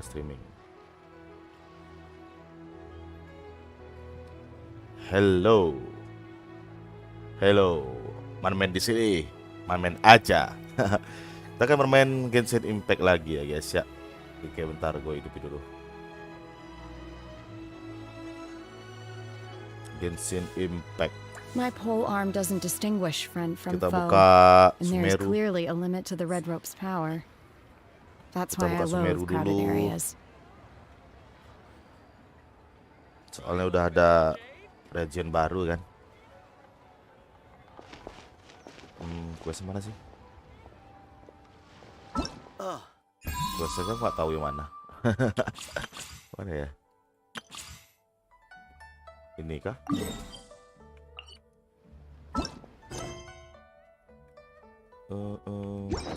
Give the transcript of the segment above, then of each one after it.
Streaming. Hello, hello, ManMen di sini, ManMenAja. Kita akan bermain Genshin Impact lagi ya guys ya. Oke, bentar gue hidupi dulu. Genshin Impact. My pole arm doesn't distinguish friend from Kita foe, buka and there is SUMERU. clearly a limit to the red rope's power. That's Kita why I buka SUMERU loathe crowded dulu. areas. Soalnya udah ada region baru kan. Quest mana sih? Questnya kan nggak tahu yang mana. Mana ya? Ini kah?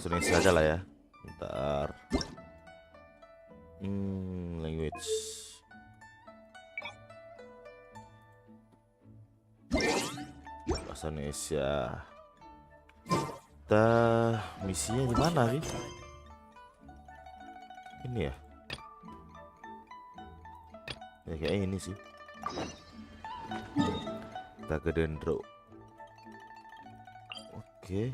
Indonesia aja lah ya. Bentar. Language. Bahasa Indonesia. Kita misinya di mana sih? Ini ya? Ya kayak ini sih. Kita ke Dendro. Oke.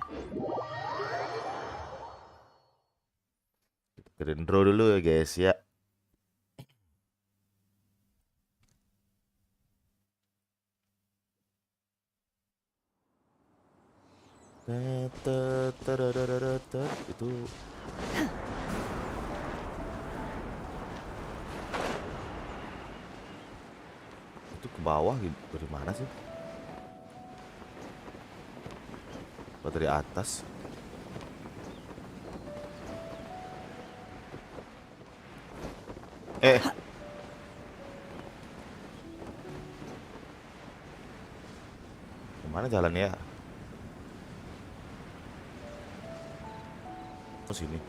Kita ke Dendro dulu ya guys ya. Itu ke bawah gitu. Dari mana sih? Apa dari atas? Kemana jalannya ya? Ke sini.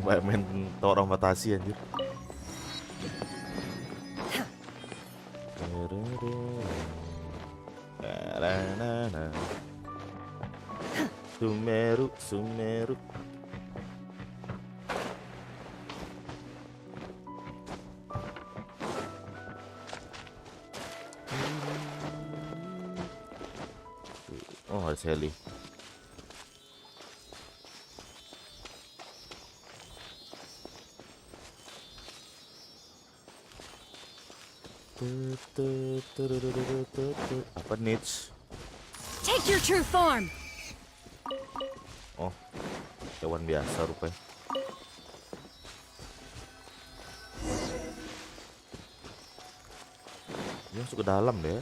Main orang batasi anjir. Sumeru, Sumeru. Oh, ada Sally. Apa niche? Take your true form. Oh, hewan biasa rupanya. Dia masuk ke dalam deh.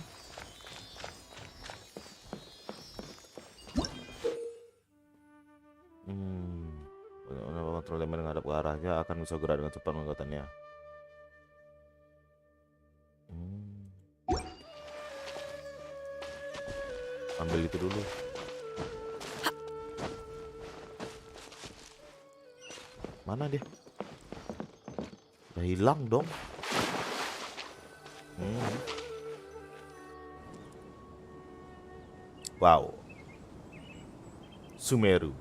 Kontrol elemen menghadap ke arahnya akan bisa gerak dengan cepat mengangkatannya. Ambil itu dulu. Mana dia? Udah hilang dong. Wow. Sumeru.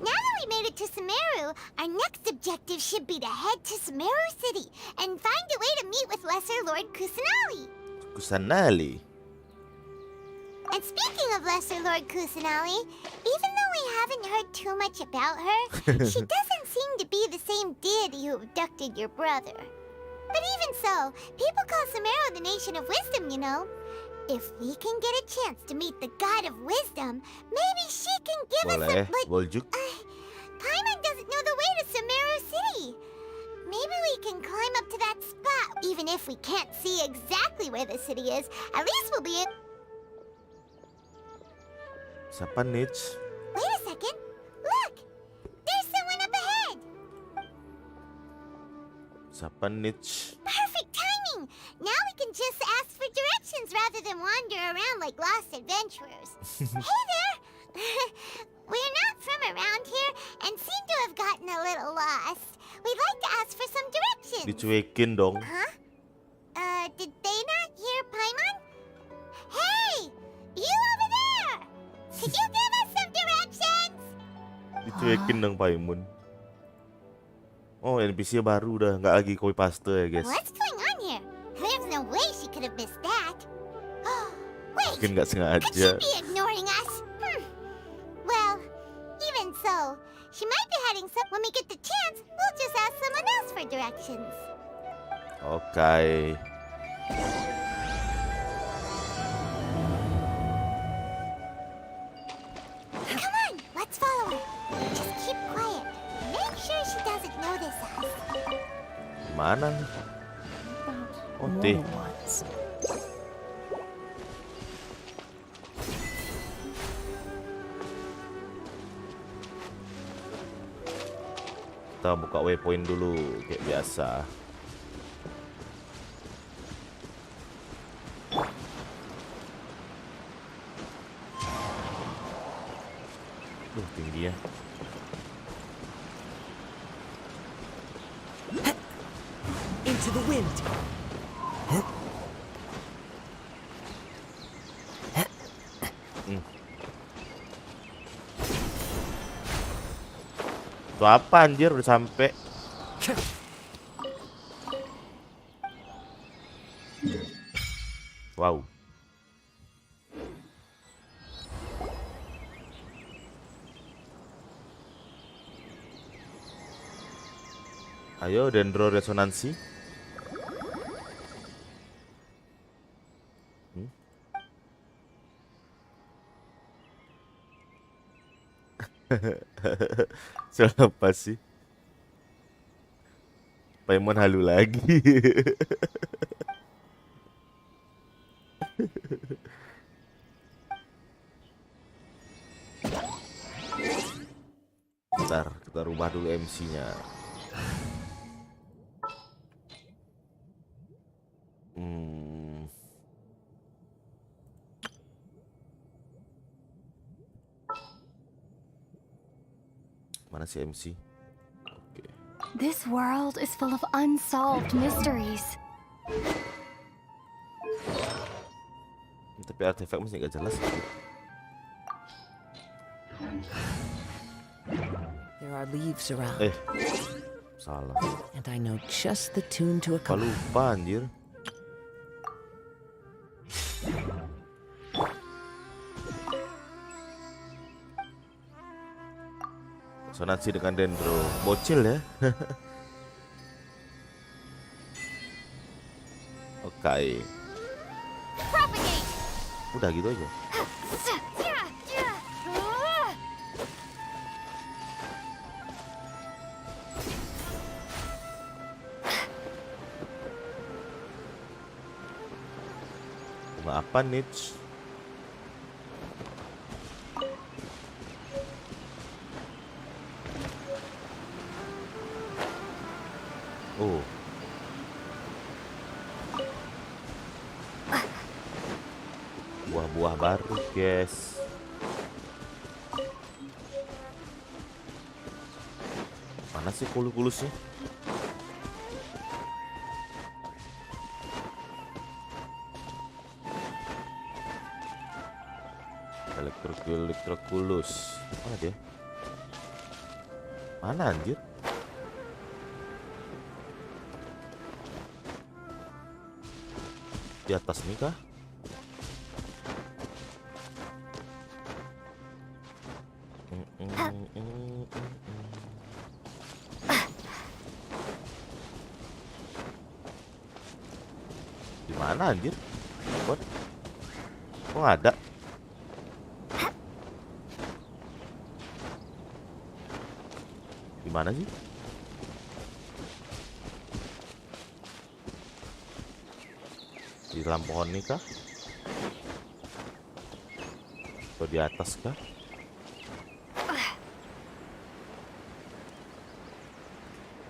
Now that we made it to Sumeru, our next objective should be to head to Sumeru City and find a way to meet with Lesser Lord Kusanali. Kusanali. And speaking of Lesser Lord Kusanali, even though we haven't heard too much about her, she doesn't seem to be the same deity who abducted your brother. But even so, people call Sumeru the Nation of Wisdom, you know. If we can get a chance to meet the God of Wisdom, maybe she can give us a... But Boljuk. Paimon doesn't know the way to Sumeru City. Maybe we can climb up to that spot, even if we can't see exactly where the city is. At least we'll be... Siapa niche? Wait a second. Look! There's someone up ahead! Siapa niche? Perfect timing! Now we can just ask for directions rather than wander around like lost adventurers. Hey there! We're not from around here and seem to have gotten a little lost. We'd like to ask for some directions. Dicuekin dong. Huh? Did they not hear Paimon? Hey! You over there! Could you give us some directions? Dicuekin dong Paimon. Oh, NPC baru udah, nggak lagi copy paste ya guys. What's going on here? There's no way she could have missed that. Wait, Mungkin nggak could she sengaja. be ignoring us? Well, even so, she might be hiding some. When we get the chance, we'll just ask someone else for directions. Oke. Come on, let's follow her. Just keep quiet. Make sure she doesn't notice us. Mana? Oh, More T. ones. Kita buka waypoint dulu kayak biasa. Duh, tinggi ya. Into the wind. Itu apa anjir udah sampai. Wow. Ayo dendro resonansi. Siapa sih? Paimon halu lagi. Bentar, kita rubah dulu MC-nya. Mana si MC? Oke. This world is full of unsolved mysteries. Tapi artefak masih nggak jelas. There are leaves around, Salah. and I know just the tune to a Apa lupa anjir. Resonansi dengan dendro. Bocil ya. Oke. Propagate! Udah gitu aja. Bunga apa niche? Oh. Buah-buah baru, guys. Mana sih kulus-kulusnya? Elektrokulus. Mana dia? Mana anjir? Di atas nih kah? Di mana anjir? Kok nggak ada? Di mana sih? Di dalam pohon nih kah? Atau di atas kah?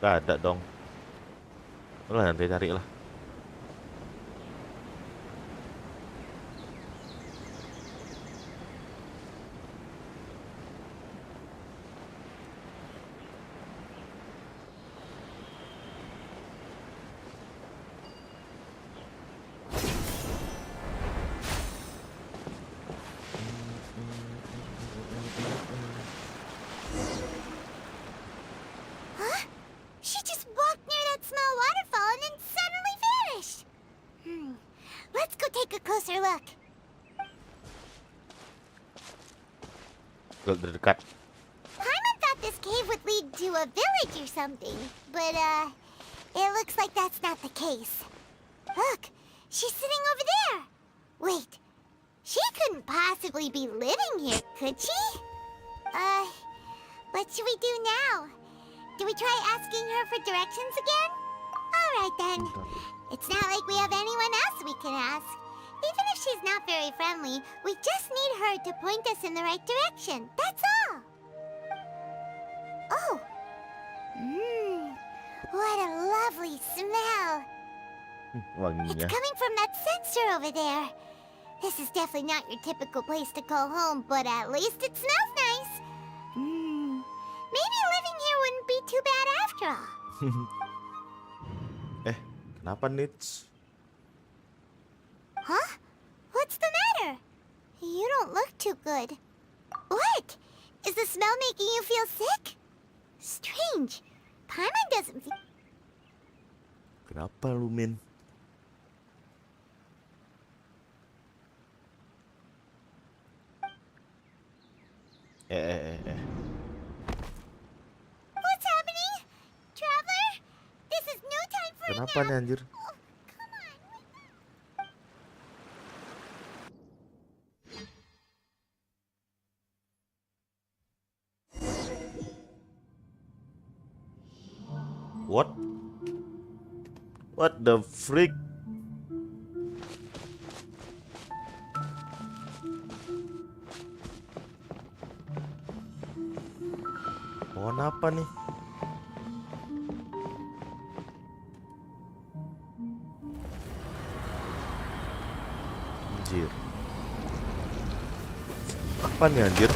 Gak ada dong. Udah nanti cari lah. Skill terdekat. Paimon thought this cave would lead to a village or something, but it looks like that's not the case. Look, she's sitting over there. Wait, she couldn't possibly be living here, could she? What should we do now? Do we try asking her for directions again? Alright then. It's not like we have anyone else we can ask. Even if she's not very friendly, we just need her to point us in the right direction. That's all. Oh. What a lovely smell. It's Wanginya. coming from that sensor over there. This is definitely not your typical place to call home, but at least it smells nice. Maybe living here wouldn't be too bad after all. Kenapa Nits? Huh? What's the matter? You don't look too good. What? Is the smell making you feel sick? Strange. Paimon doesn't feel... Kenapa lu, Min? What's happening? Traveler? This is no time for Kenapa a nih nap. anjir? Oh, come on. What? What the freak? Pohon apa nih? Anjir. Apa nih anjir?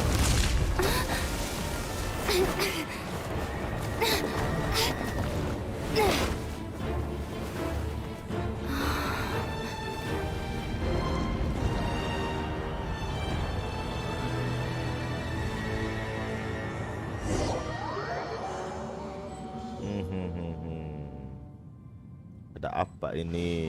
Ada apa ini?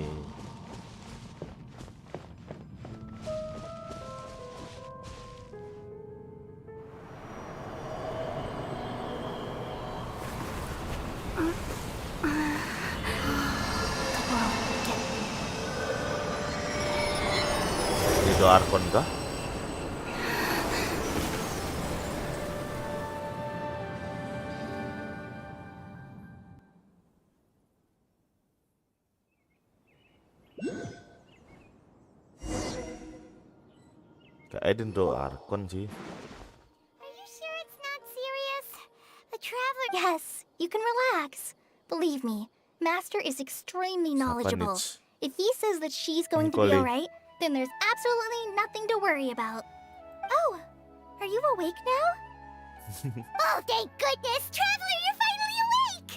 Itu Arkon kah? Kayaknya itu Arkon sih. Are you sure it's not serious? A traveler... Yes, you can relax. Believe me, Master is extremely knowledgeable. Nits? If he says that she's going to be Nicole. alright, then there's absolutely nothing to worry about. Oh, are you awake now? Oh, thank goodness! Traveler, you're finally awake!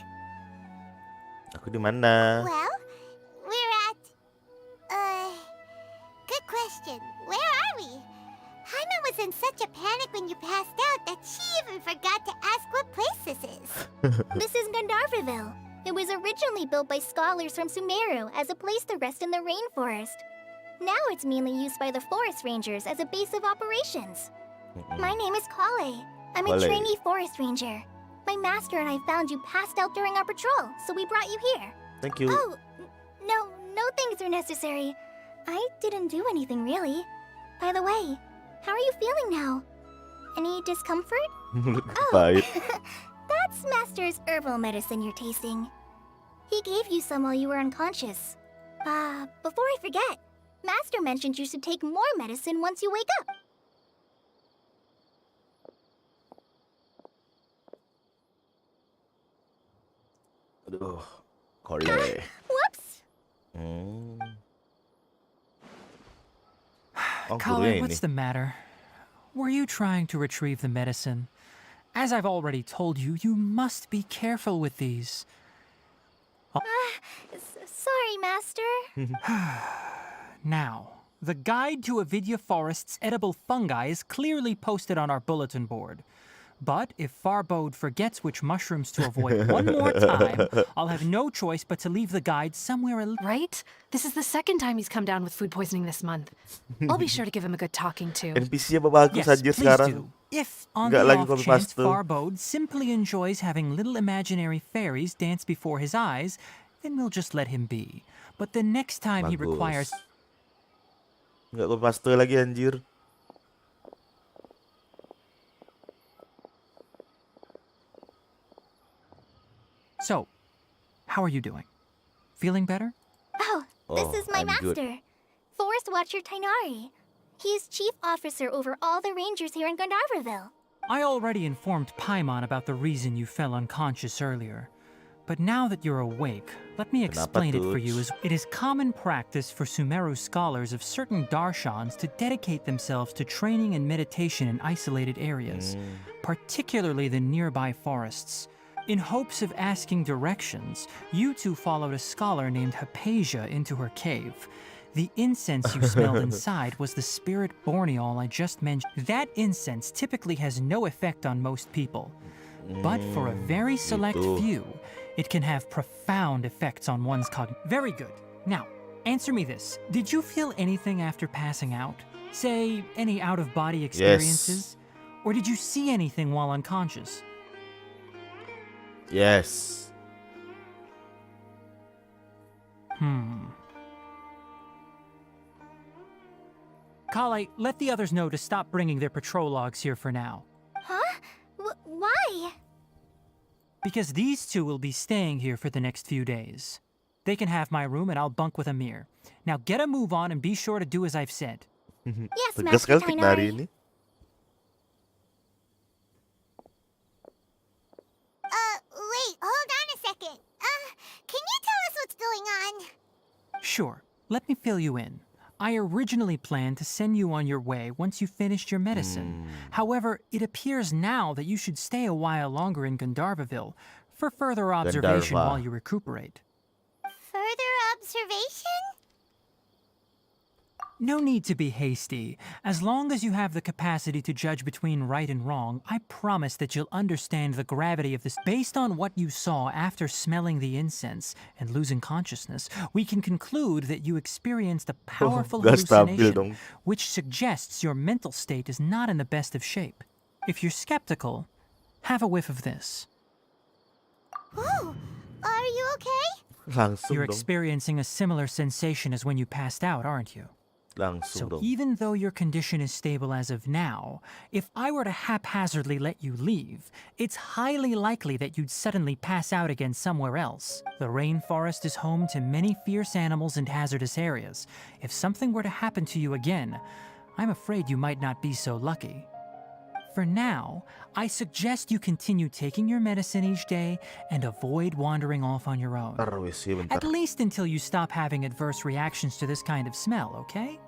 Aku di mana? Well, we're at... Good question. Where are we? Paimon was in such a panic when you passed out that she even forgot to ask what place this is. This is Gandharvaville. It was originally built by scholars from SUMERU as a place to rest in the rainforest. Now it's mainly used by the forest rangers as a base of operations. My name is Kale. I'm a Kale. trainee forest ranger. My master and I found you passed out during our patrol, so we brought you here. Thank you. Oh, no thanks are necessary. I didn't do anything really. By the way, how are you feeling now? Any discomfort? Baik. That's Master's herbal medicine you're tasting. He gave you some while you were unconscious. Before I forget, Master mentioned you should take more medicine once you wake up. Aduh, Kole. Whoops! Oh, gurunya Colin, ini. what's the matter? Were you trying to retrieve the medicine? As I've already told you, you must be careful with these. Sorry, Master. Now, the guide to Avidya Forest's edible fungi is clearly posted on our bulletin board. But if Farbode forgets which mushrooms to avoid one more time, I'll have no choice but to leave the guide somewhere Right? This is the second time he's come down with food poisoning this month. I'll be sure to give him a good talking to. NPC-nya bagus Yes, anjir please sekarang. do. If, on Nggak the lagi off copy chance paste. Farbode simply enjoys having little imaginary fairies dance before his eyes, then we'll just let him be. But the next time he requires... Bagus. Nggak copy paste lagi anjir. So, how are you doing? Feeling better? Oh, this Oh, is my I'm good. master, Forest Watcher Tainari. He's chief officer over all the rangers here in Gandharvaville. I already informed Paimon about the reason you fell unconscious earlier. But now that you're awake, let me explain it for you as it is common practice for SUMERU scholars of certain darshans to dedicate themselves to training and meditation in isolated areas, particularly the nearby forests. In hopes of asking directions, you two followed a scholar named Hypatia into her cave. The incense you smelled inside was the spirit borneol I just mentioned. That incense typically has no effect on most people, but for a very select few, it can have profound effects on one's cognition. Very good. Now, answer me this. Did you feel anything after passing out? Say, any out-of-body experiences? Or did you see anything while unconscious? Yes. Kale, let the others know to stop bringing their patrol logs here for now. Huh? Why? Because these two will be staying here for the next few days. They can have my room and I'll bunk with Amir. Now get a move on and be sure to do as I've said. Yes, Tegas Master sekali Tiknari Tainari. ini. Wait, hold on a second. Can you tell us what's going on? Sure, let me fill you in. I originally planned to send you on your way once you finished your medicine. However, it appears now that you should stay a while longer in Gandharvaville for further observation Gandharva. while you recuperate. Further observation? No need to be hasty. As long as you have the capacity to judge between right and wrong, I promise that you'll understand the gravity of this. Based on what you saw after smelling the incense and losing consciousness, we can conclude that you experienced a powerful Gak stabil hallucination, dong. which suggests your mental state is not in the best of shape. If you're skeptical, have a whiff of this. Whoa, are you okay? Langsung You're dong. experiencing a similar sensation as when you passed out, aren't you? Langsung So dong. even though your condition is stable as of now, if I were to haphazardly let you leave, it's highly likely that you'd suddenly pass out again somewhere else. The rainforest is home to many fierce animals and hazardous areas. If something were to happen to you again, I'm afraid you might not be so lucky. For now, I suggest you continue taking your medicine each day and avoid wandering off on your own. Bentar wis, ya bentar. At least until you stop having adverse reactions to this kind of smell, okay?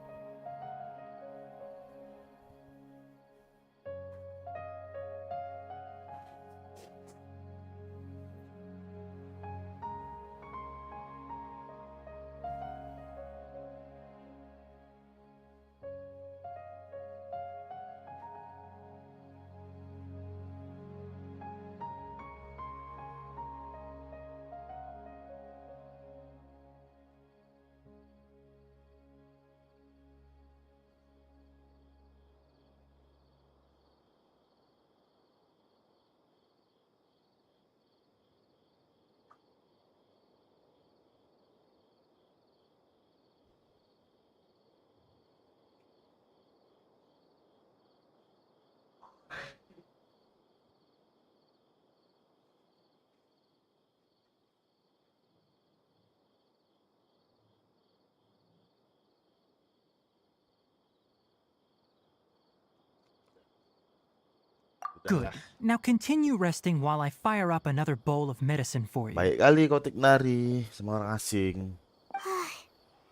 Good. Now continue resting while I fire up another bowl of medicine for you. Baik kali kau Tiknari sama orang asing.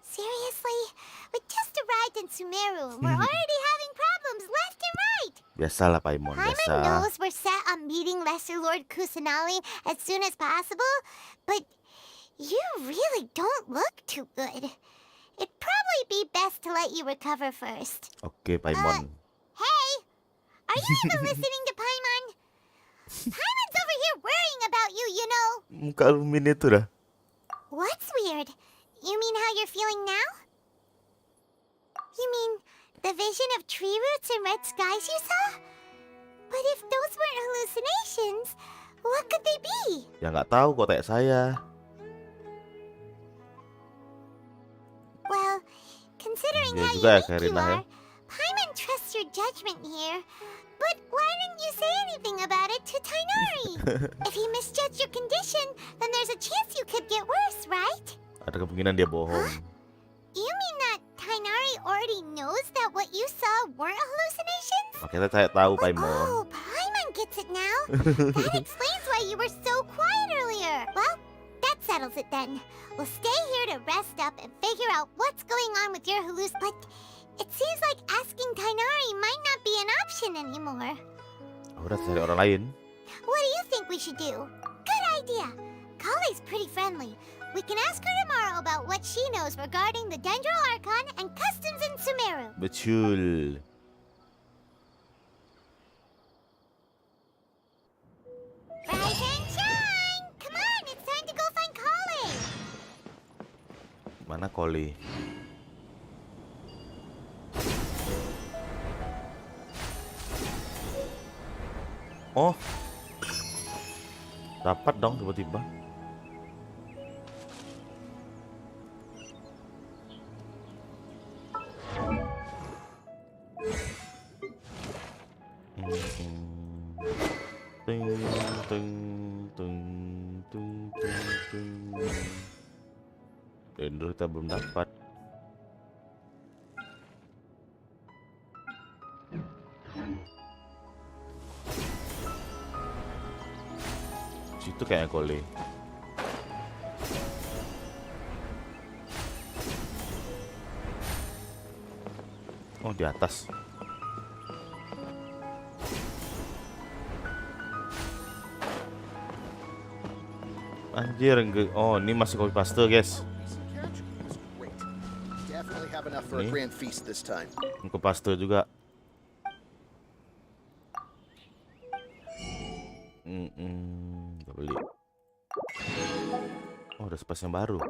Seriously? We just arrived in SUMERU and we're already having problems left and right. Biasalah Paimon, Paimon biasa. knows we're set on meeting Lesser Lord Kusanali as soon as possible, but you really don't look too good. It'd probably be best to let you recover first. Oke, Paimon. Hey! Are you even listening to Paimon? Paimon's over here worrying about you, you know. Muka Lumin itu dah. What's weird? You mean how you're feeling now? You mean the vision of tree roots and red skies you saw? But if those weren't hallucinations, what could they be? Ya nggak tahu kok kayak saya. Well, considering Ya how juga ya, unique you Karina, ya. are, Paimon trusts your judgment here. But why didn't you say anything about it to Tainari? If he misjudged your condition, then there's a chance you could get worse, right? Ada kemungkinan dia bohong. You mean that Tainari already knows that what you saw weren't hallucinations? Makanya saya tahu Oh, Paimon. Paimon gets it now. That explains why you were so quiet earlier. Well, that settles it then. We'll stay here to rest up and figure out what's going on with your halluc. But it seems like asking Tainari might not be an option anymore. Udah cari orang lain. What do you think we should do? Good idea. Kale's pretty friendly. We can ask her tomorrow about what she knows regarding the Dendro Archon and customs in Sumeru. Betul. Rise and shine! Come on, it's time to go find Kale. Mana Koli? Oh, dapat dong tiba-tiba. Ting, ting, ting, ting, ting, ting. Dendro kita belum dapat. Situ kayaknya Kole. Oh, di atas. Anjir, oh ini masih copy paste, guys. Definitely have enough for a Ini. grand feast this time. Copy paste juga. Kita beli. Oh, ada space yang baru.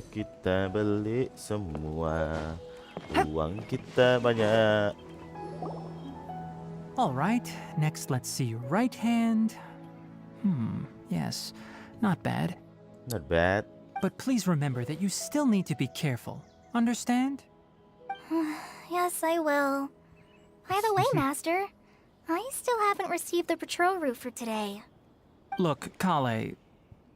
Kita beli semua. Uang kita banyak. All right, next let's see your right hand. Yes, not bad. Not bad. But please remember that you still need to be careful. Understand? Yes, I will. By the way, Master, I still haven't received the patrol route for today. Look, Kale,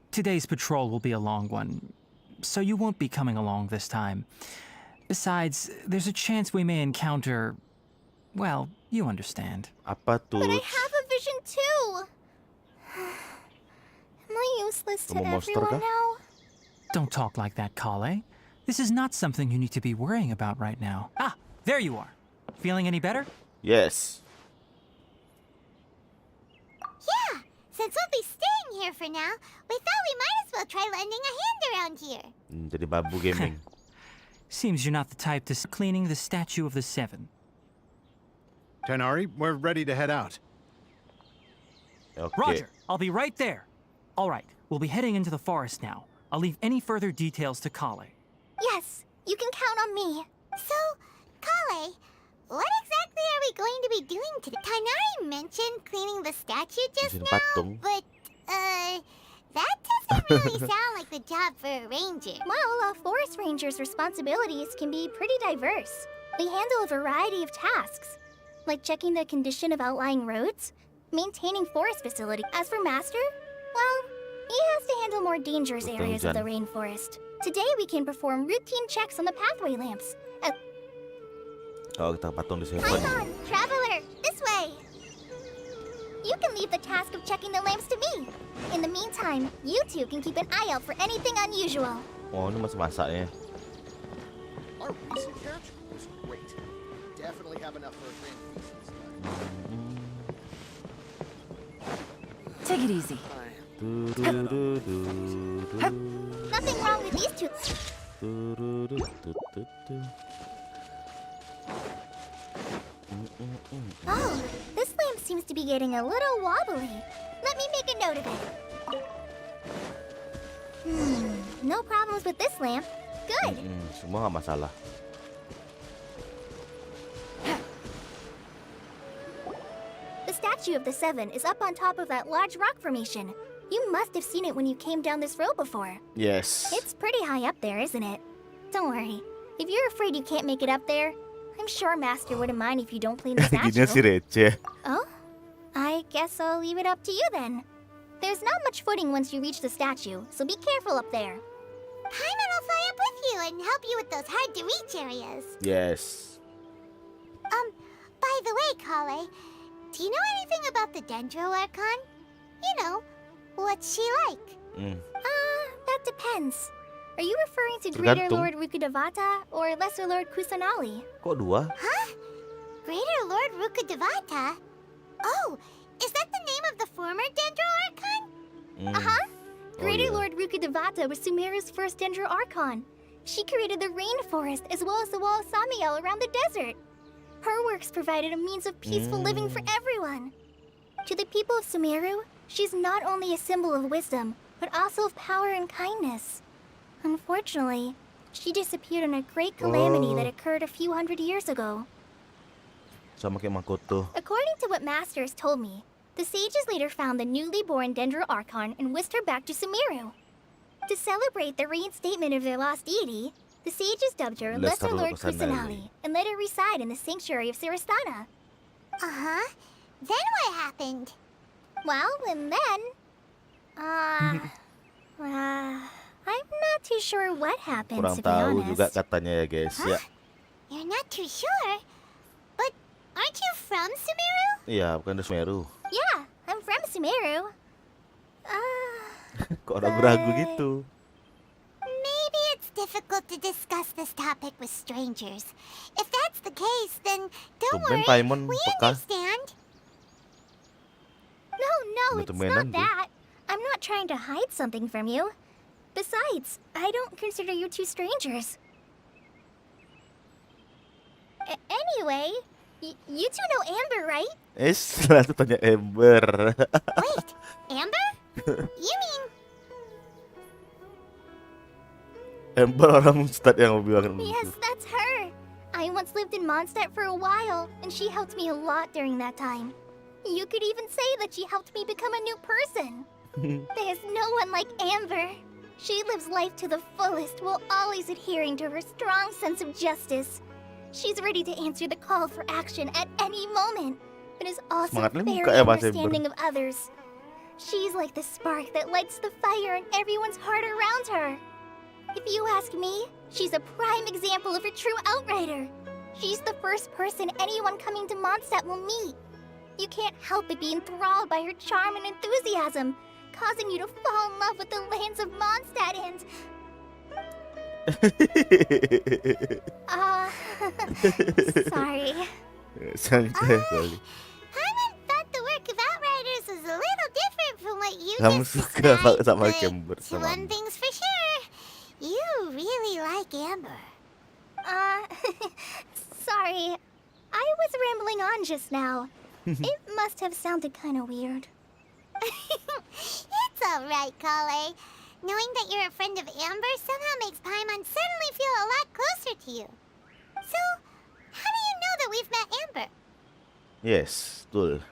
today's patrol will be a long one, so you won't be coming along this time. Besides, there's a chance we may encounter... Well, you understand. Apa tuh? But I have a vision too! Am I useless to Kamu monster everyone kah? now? Don't talk like that, Kale. This is not something you need to be worrying about right now. Ah, there you are. Feeling any better? Yes. Yeah, since we'll be staying here for now, we thought we might as well try lending a hand around here. Jadi babu gaming. Seems you're not the type to cleaning the statue of the Seven. Tainari, we're ready to head out. Oke. Roger, I'll be right there. All right, we'll be heading into the forest now. I'll leave any further details to Kale. Yes, you can count on me. So, Kale, what exactly are we going to be doing today? Tainari mentioned cleaning the statue just Bersihin now, patung. but, that doesn't really sound like the job for a ranger. Well, a forest ranger's responsibilities can be pretty diverse. They handle a variety of tasks, like checking the condition of outlying roads, maintaining forest facilities. As for Master, well, he has to handle more dangerous areas of the rainforest. Today we can perform routine checks on the pathway lamps. Oh, kita patung di sini. Python, Traveler, this way! You can leave the task of checking the lamps to me. In the meantime, you two can keep an eye out for anything unusual. Oh, ini masih masaknya. Our recent catch was great. Definitely have enough for a grand feast this time. Take it easy. Nothing wrong with these two. Oh, this lamp seems to be getting a little wobbly. Let me make a note of it. No problems with this lamp. Good. Semua nggak masalah. The statue of the Seven is up on top of that large rock formation. You must have seen it when you came down this road before. Yes. It's pretty high up there, isn't it? Don't worry. If you're afraid you can't make it up there, I'm sure Master wouldn't mind if you don't clean the Gini sih statue. receh. Oh? I guess I'll leave it up to you then. There's not much footing once you reach the statue, so be careful up there. Paimon will fly up with you and help you with those hard-to-reach areas. Yes. By the way, Kale, do you know anything about the Dendro Archon? You know, what's she like? That depends. Are you referring to Greater Tergantung. Lord Rukkhadevata or Lesser Lord Kusanali? Kok dua? Huh? Greater Lord Rukkhadevata? Oh, is that the name of the former Dendro Archon? Uh-huh. Greater yeah. Lord Rukkhadevata was Sumeru's first Dendro Archon. She created the rainforest as well as the wall of Samiel around the desert. Her works provided a means of peaceful living for everyone. To the people of Sumeru, she's not only a symbol of wisdom, but also of power and kindness. Unfortunately, she disappeared in a great calamity that occurred a few hundred years ago. Sama kayak Makoto. According to what Master has told me, the sages later found the newly born Dendro Archon and whisked her back to Sumeru. To celebrate the reinstatement of their lost deity, the sages dubbed her Lesser Lord Kusanali and let her reside in the sanctuary of Siristana. Uh-huh. Then what happened? Well, and then... I'm not too sure what happened, Kurang to be tahu honest. juga katanya ya guys. Ya. You're not too sure? But aren't you from Sumeru? Iya, bukan dari Semeru. Yeah, I'm from Sumeru. Kok ragu-ragu gitu? Maybe it's difficult to discuss this topic with strangers. If that's the case, then don't Tumben worry. Paimon We peka. understand. No, it's Tumbenan not tuh. that. I'm not trying to hide something from you. Besides, I don't consider you two strangers. Anyway, you two know Amber, right? Selalu tanya Ember. Wait, Amber? You mean... Ember orang Ustadz yang bilang Yes, that's her. I once lived in Mondstadt for a while, and she helped me a lot during that time. You could even say that she helped me become a new person. There's no one like Amber. She lives life to the fullest while always adhering to her strong sense of justice. She's ready to answer the call for action at any moment, but is also Semangatnya very muka ya, Mas Ember. understanding of others. She's like the spark that lights the fire in everyone's heart around her. If you ask me, she's a prime example of a true outrider. She's the first person anyone coming to Mondstadt will meet. You can't help but be enthralled by her charm and enthusiasm, causing you to fall in love with the lands of Mondstadt and... sorry. Santai kali. Paimon thought the work of Outriders was a little different from what you Kamu just suka described, sama but Amber sama one thing's for sure, you really like Amber. Sorry. I was rambling on just now. It must have sounded kind of weird. It's alright, Kale. Knowing that you're a friend of Amber somehow makes Paimon suddenly feel a lot closer to you. So, how do you know that we've met Amber? Yes, betul.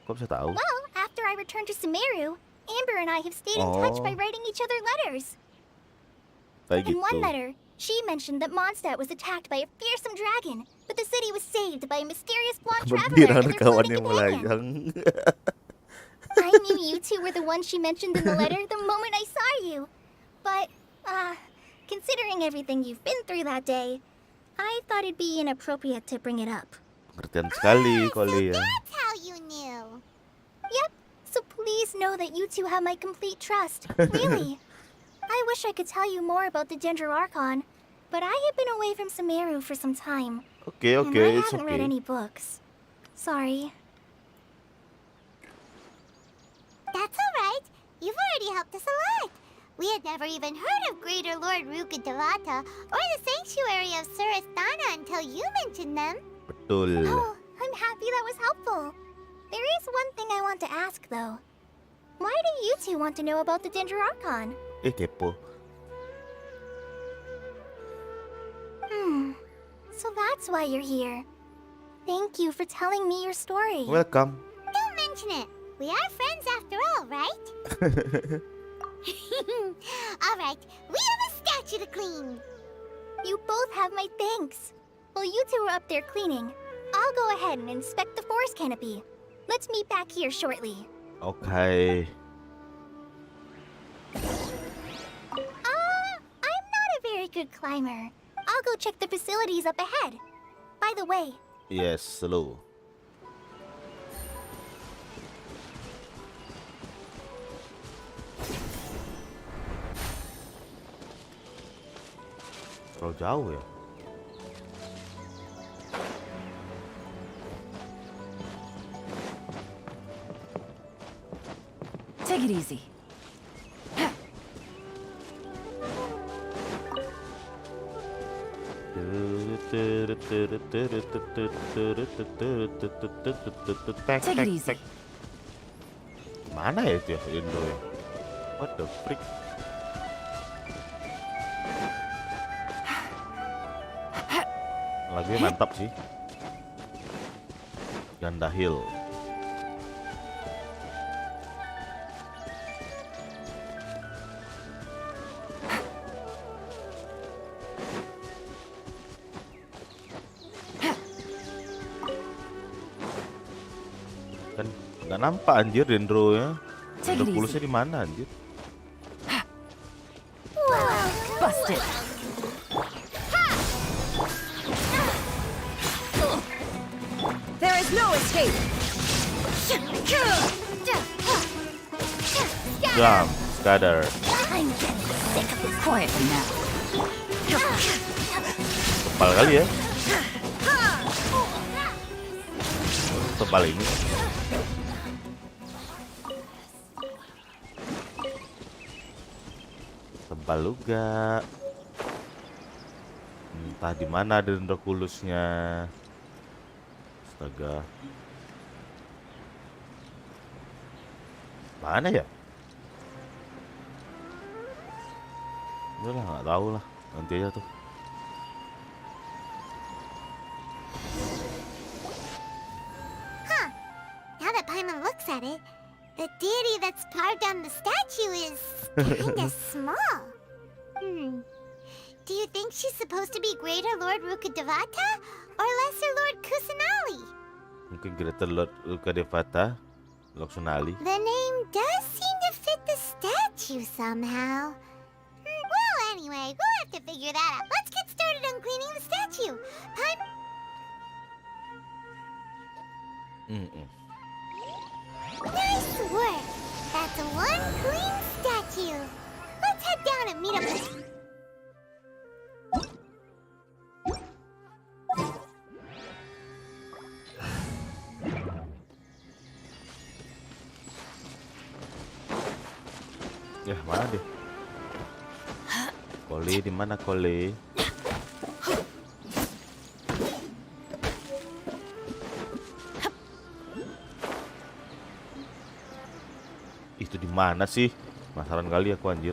Kok bisa tahu? Well, after I returned to Sumeru, Amber and I have stayed in touch by Oh. writing each other letters. Kayak In gitu. one letter, she mentioned that Mondstadt was attacked by a fearsome dragon, but the city was saved by a mysterious blonde traveler Kemudian and their kawannya floating companion. melayang. I knew you two were the ones she mentioned in the letter the moment I saw you. But, considering everything you've been through that day, I thought it'd be inappropriate to bring it up. Pengertian sekali Koli ya. That's how you knew. Yep, so please know that you two have my complete trust. Really. I wish I could tell you more about the Dendro Archon, but I have been away from Sumeru for some time. Oke, And I it's haven't read okay. any books. Sorry. That's alright. You've already helped us a lot. We had never even heard of Greater Lord Rukkhadevata or the Sanctuary of Surasthana until you mentioned them. Betul. Oh, I'm happy that was helpful. There is one thing I want to ask, though. Why do you two want to know about the Dendro Archon? Kepo. So that's why you're here. Thank you for telling me your story. Welcome. Don't mention it. We are friends after all, right? Alright, we have a statue to clean. You both have my thanks. While you two are up there cleaning, I'll go ahead and inspect the forest canopy. Let's meet back here shortly. Oke. I'm not a very good climber. I'll go check the facilities up ahead. By the way, Yes, slow. Terlalu jauh ya. Take it easy. Take it easy. Mana ya itu ya Indo ya? What the freak? Lagunya mantap sih. Ganda Hill. Kan nggak nampak anjir dendro ya. Take it Pulusnya easy. di mana anjir? Busted. There is no escape. Jam, scatter. I'm getting sick of this. Quietly now. Tebal kali ya. Tebal ini. Tebal juga. Entah di mana dendrokulusnya. Astaga. Mana ya? Udah lah, nggak tahu lah. Nanti aja tuh. Huh. Now that Paimon looks at it, the deity that's carved on the statue is kinda small. Do you think she's supposed to be Greater Lord Rukkhadevata or Lesser Lord Kusanali? Mungkin Greater Lord Rukkhadevata, Loksunali. The name does seem to fit the statue somehow. Well, anyway, we'll have to figure that out. Let's get started on cleaning the statue. Nice work. That's one clean statue. Let's head down and meet up with... Ya, mana dia? Kole di mana Kole? Itu di mana sih? Penasaran kali aku anjir.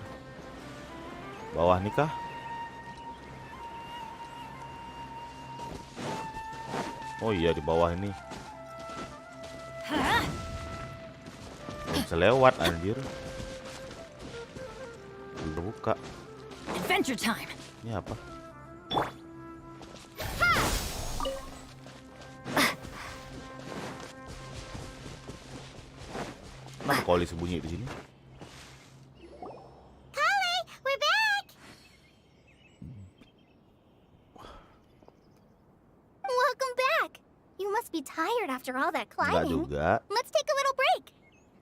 Bawah nih kah? Oh iya di bawah ini. Bisa lewat anjir. Terbuka. Adventure time. Ini apa? Kenapa Koli sembunyi di sini? Kale, we're back! Welcome back. You must be tired after all that Enggak climbing. juga. Let's take a little break.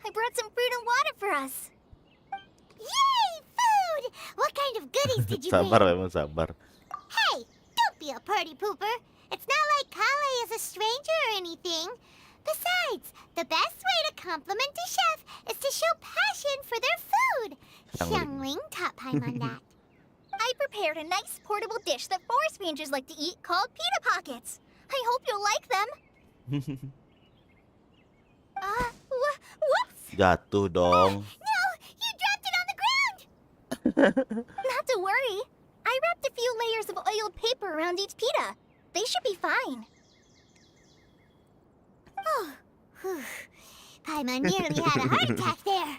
I brought some fruit and water for us. Yay, food! What kind of goodies did you Sabar bring? emang sabar. Hey, don't be a party pooper. It's not like Kale is a stranger or anything. Besides, the best way to compliment a chef is to show passion for their food. Xiangling. Xiangling taught Paimon that. I prepared a nice portable dish that forest rangers like to eat called pita pockets. I hope you'll like them. Whoops! Jatuh dong. No, you dropped it on the ground! Not to worry. I wrapped a few layers of oiled paper around each pita. They should be fine. Oh, whew. Paimon nearly had a heart attack there.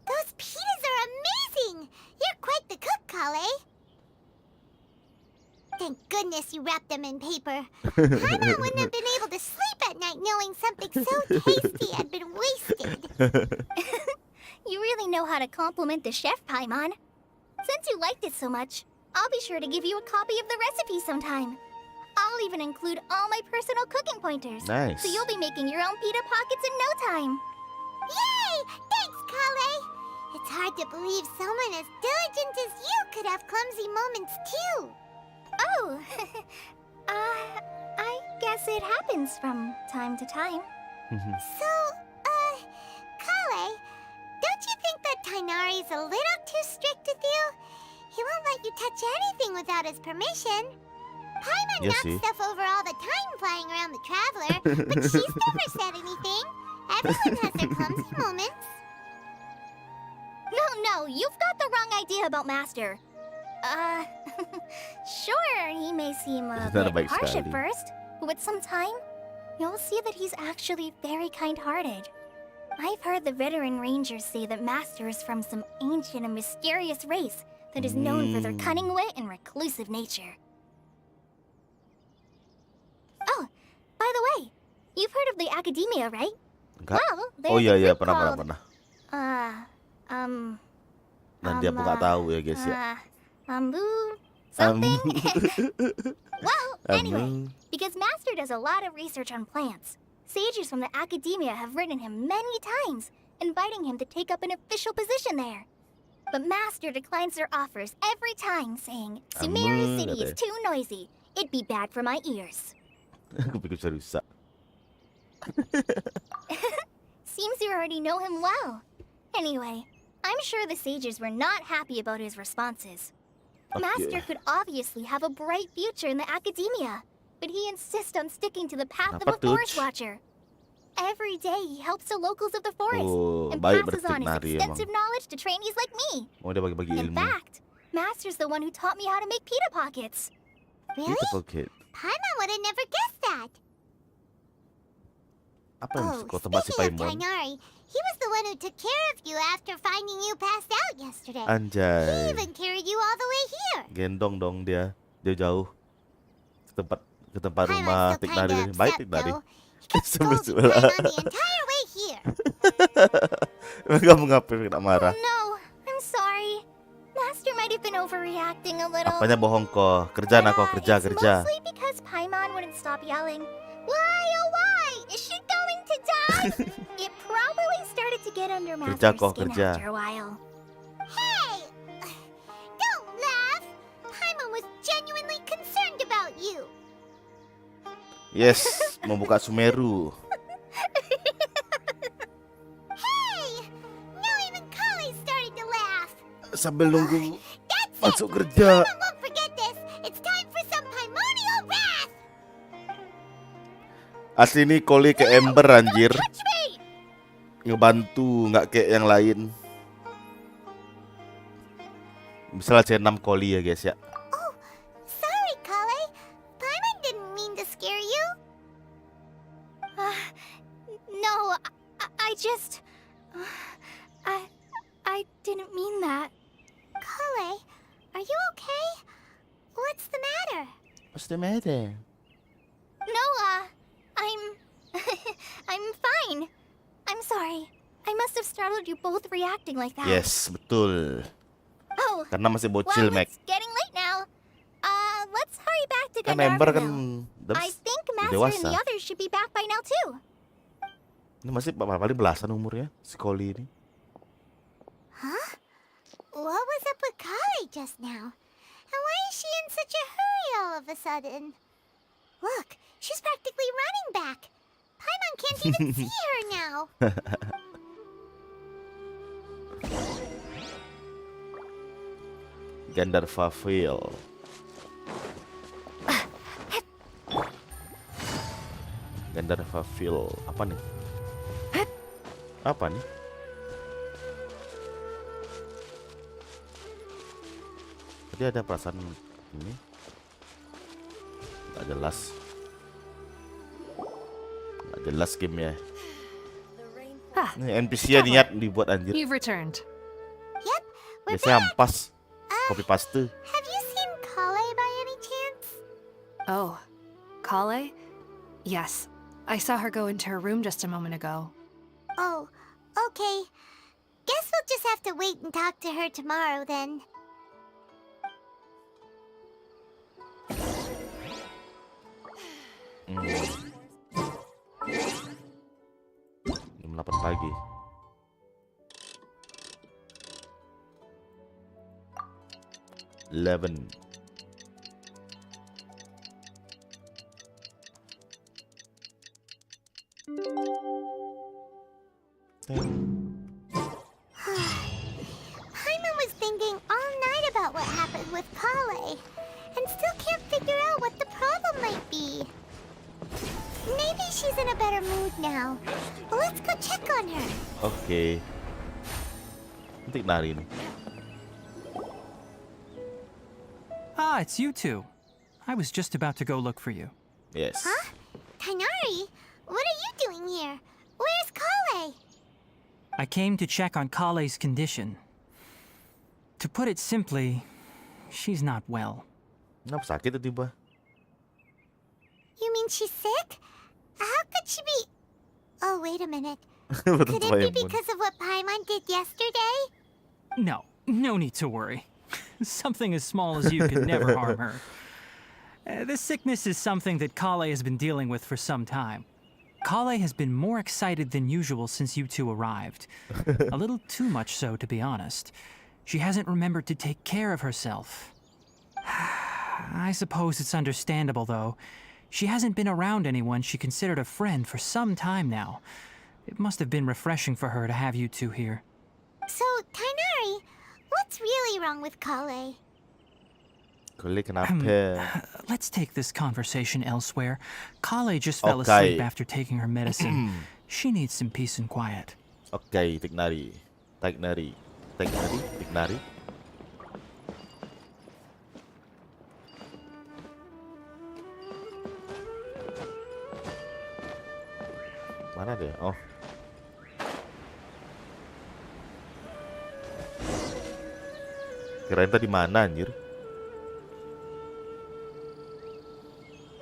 Those pitas are amazing! You're quite the cook, Kale. Thank goodness you wrapped them in paper. Paimon wouldn't have been able to sleep at night knowing something so tasty had been wasted. You really know how to compliment the chef, Paimon. Since you liked it so much, I'll be sure to give you a copy of the recipe sometime. I'll even include all my personal cooking pointers. Nice. So you'll be making your own pita pockets in no time. Yay! Thanks, Kale. It's hard to believe someone as diligent as you could have clumsy moments too. Oh, I guess it happens from time to time. So, Kale, don't you think that Tainari's a little too strict with you? He won't let you touch anything without his permission. Paimon Yes, knocks see. stuff over all the time flying around the Traveler, but she's never said anything. Everyone has their clumsy moments. No, you've got the wrong idea about Master. Sure, he may seem a It's not a bit bike harsh at style. first, but with some time, you'll see that he's actually very kind-hearted. I've heard the veteran rangers say that Master is from some ancient and mysterious race that is known for their cunning wit and reclusive nature. Oh, by the way, you've heard of the Academia, right? Enggak. Well, Oh there's a iya, group pernah. called, Nanti aku nggak tahu ya guys ya. Something. Well, anyway, Amu. because Master does a lot of research on plants, sages from the Academia have written him many times, inviting him to take up an official position there. But Master declines their offers every time, saying, Sumeru City is too noisy. It'd be bad for my ears. Aku pikir bisa rusak. Seems you already know him well. Anyway, I'm sure the sages were not happy about his responses. Master could obviously have a bright future in the Academia, but he insists on sticking to the path of a Kenapa tuh? forest watcher. Every day he helps the locals of the forest Oh, and baik passes berarti on his Nari extensive emang. knowledge to trainees like me. Oh, dia bagi-bagi In ilmu. fact, Master's the one who taught me how to make pita pockets. Really? Beautiful kid. Paimon would have never guessed that. Apa yang Oh, kau tebak si speaking of Paimon? Tainari, he was the one who took care of you after finding you passed out yesterday. He Anjay. even carried you all the way here. Gendong dong dia. Jauh-jauh. Ke tempat Paimon's rumah still Tik Nari. kinda Baik upset, Tik Nari. though. He kept Sampai scolding sebelah. Paimon the entire way here. Kamu ngapain nak marah? Oh no, I'm sorry. Master might have been overreacting a little. Apanya bohong kok? Kerja nak kok, kerja. It's mostly because Paimon wouldn't stop yelling, why, oh why, is she going to die? It probably started to get under Kerja Master's kok, skin kerja. after a while. Hey! Don't laugh! Paimon was genuinely concerned about you. Yes, membuka Sumeru. Hey! Now even Kale started to laugh. Sambil nunggu That's masuk it! kerja. Paimon won't forget this. It's time for some Paimonial wrath! Asli ini Koli ke Ember anjir. Touch me! Ngebantu, nggak kayak yang lain. Misalnya C6 Koli ya guys ya. Oh, sorry, Kale. Paimon didn't mean to scare you. No, I just... I didn't mean that. Kale, are you okay? What's the matter? What's the matter? No, I'm fine. I'm sorry. I must have startled you both reacting like that. Yes, betul. Oh, Karena masih bocil, well, Mac. it's getting late now. Let's hurry back to Kan Ember kan Gandharville. I think udah Master and dewasa. the others should be back by now too. Ini masih paling belasan umurnya si Koli ini. Huh? What was up with Kale just now? And why is she in such a hurry all of a sudden? Look, she's practically running back. Paimon can't even see her now. Gandharville. Gandharville. Apa nih? Apa nih? Tadi ada perasaan ini nggak jelas. Nggak jelas gamenya. Ah, Ini NPC-nya niat dibuat anjir. you've returned. Yep, we're Biasanya back. ampas. Copy paste. Have you seen Kale by any chance? Oh, Kale? Yes. I saw her go into her room just a moment ago. Oh, okay. Guess we'll just have to wait and talk to her tomorrow then. Jam 8 pagi. Eleven. Paimon was thinking all night about what happened with Kale, and still can't figure out what the problem might be. Maybe she's in a better mood now. Well, let's go check on her. Oke. Nanti nari nih. Ah, it's you two. I was just about to go look for you. Yes. Huh? Tainari, what are you doing here? Where's Kale? I came to check on Kale's condition. To put it simply, she's not well. Kenapa sakit tiba-tiba? You mean she's sick? How could she be... Oh, wait a minute. Betul Could it Paimon. be because of what Paimon did yesterday? No need to worry. Something as small as you could never harm her. This sickness is something that Kale has been dealing with for some time. Kale has been more excited than usual since you two arrived. A little too much so, to be honest. She hasn't remembered to take care of herself. I suppose it's understandable, though. She hasn't been around anyone she considered a friend for some time now. It must have been refreshing for her to have you two here. So, Tainari, what's really wrong with Kale? Kali kenapa? Let's take this conversation elsewhere. Kale just fell Okay. asleep after taking her medicine. She needs some peace and quiet. Oke, tik nari. Tik nari. Tik nari. Tik nari. Mana dia? Oh. Kirain tadi mana anjir?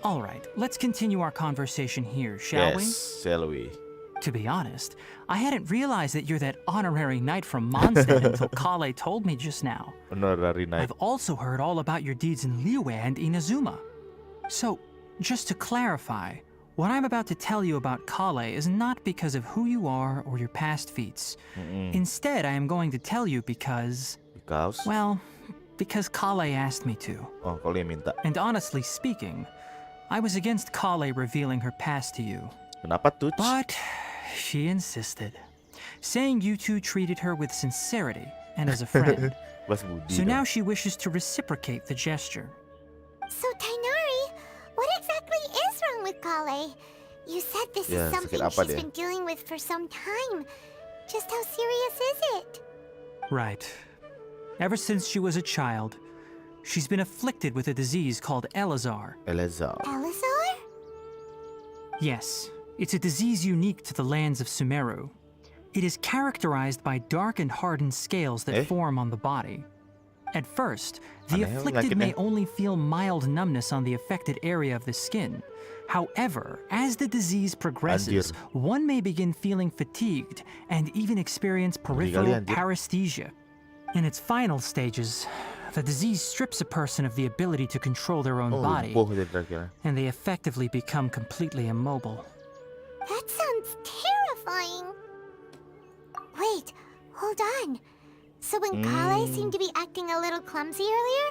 All right, let's continue our conversation here, shall we? Yes, shall we? To be honest, I hadn't realized that you're that honorary knight from Mondstadt until Kale told me just now. Honorary knight. I've also heard all about your deeds in Liyue and Inazuma. So, just to clarify, what I'm about to tell you about Kale is not because of who you are or your past feats. Instead, I am going to tell you because, Because? well, because Kale asked me to. Oh, kalau yang minta. And honestly speaking, I was against Kale revealing her past to you. Kenapa tuh? But she insisted, saying you two treated her with sincerity and as a friend. Balas budi So dong. now she wishes to reciprocate the gesture. So, Tainari, what exactly is wrong with Kale? You said this Ya, is something sakit apa she's dia? been dealing with for some time. Just how serious is it? Right. Ever since she was a child, she's been afflicted with a disease called Elazar. Elazar. Elazar? Yes, it's a disease unique to the lands of Sumeru. It is characterized by dark and hardened scales that Eh? form on the body. At first, the Aneh, afflicted may penyakitnya. only feel mild numbness on the affected area of the skin. However, as the disease progresses, Anjir. one may begin feeling fatigued and even experience kali, peripheral anjir. paresthesia. In its final stages, the disease strips a person of the ability to control their own Oh, body, lumpuh dia terakhir. and they effectively become completely immobile. That sounds terrifying. Wait, hold on. So when Kale seemed to be acting a little clumsy earlier,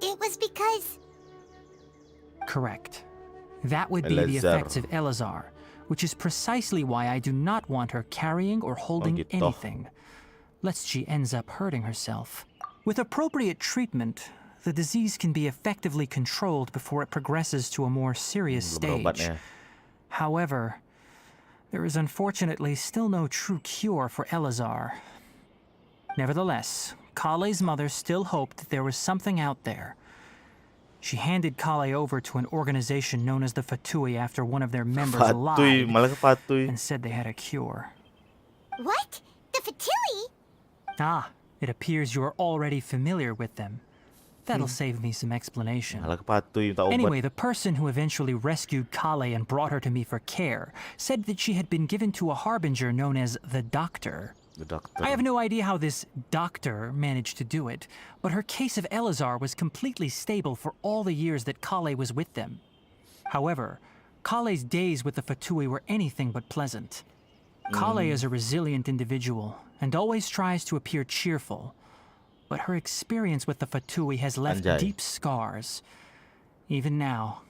it was because... Correct. That would be the Elazar. effects of Elazar, which is precisely why I do not want her carrying or holding gitu. anything, lest she ends up hurting herself. With appropriate treatment, the disease can be effectively controlled before it progresses to a more serious Belum ada stage. obatnya. However, there is unfortunately still no true cure for Elazar. Nevertheless, Kale's mother still hoped that there was something out there. She handed Kale over to an organization known as the Fatui after one of their members Patuy, lied malah ke Patuy. and said they had a cure. What? The Fatui? Ah, it appears you are already familiar with them. That'll save me some explanation. Malah ke Patuy minta obat. Anyway, the person who eventually rescued Kale and brought her to me for care said that she had been given to a harbinger known as the Doctor. The doctor. I have no idea how this doctor managed to do it, but her case of Elazar was completely stable for all the years that Kale was with them. However, Kale's days with the Fatui were anything but pleasant. Kale is a resilient individual and always tries to appear cheerful, but her experience with the Fatui has left Anjay. deep scars. Even now,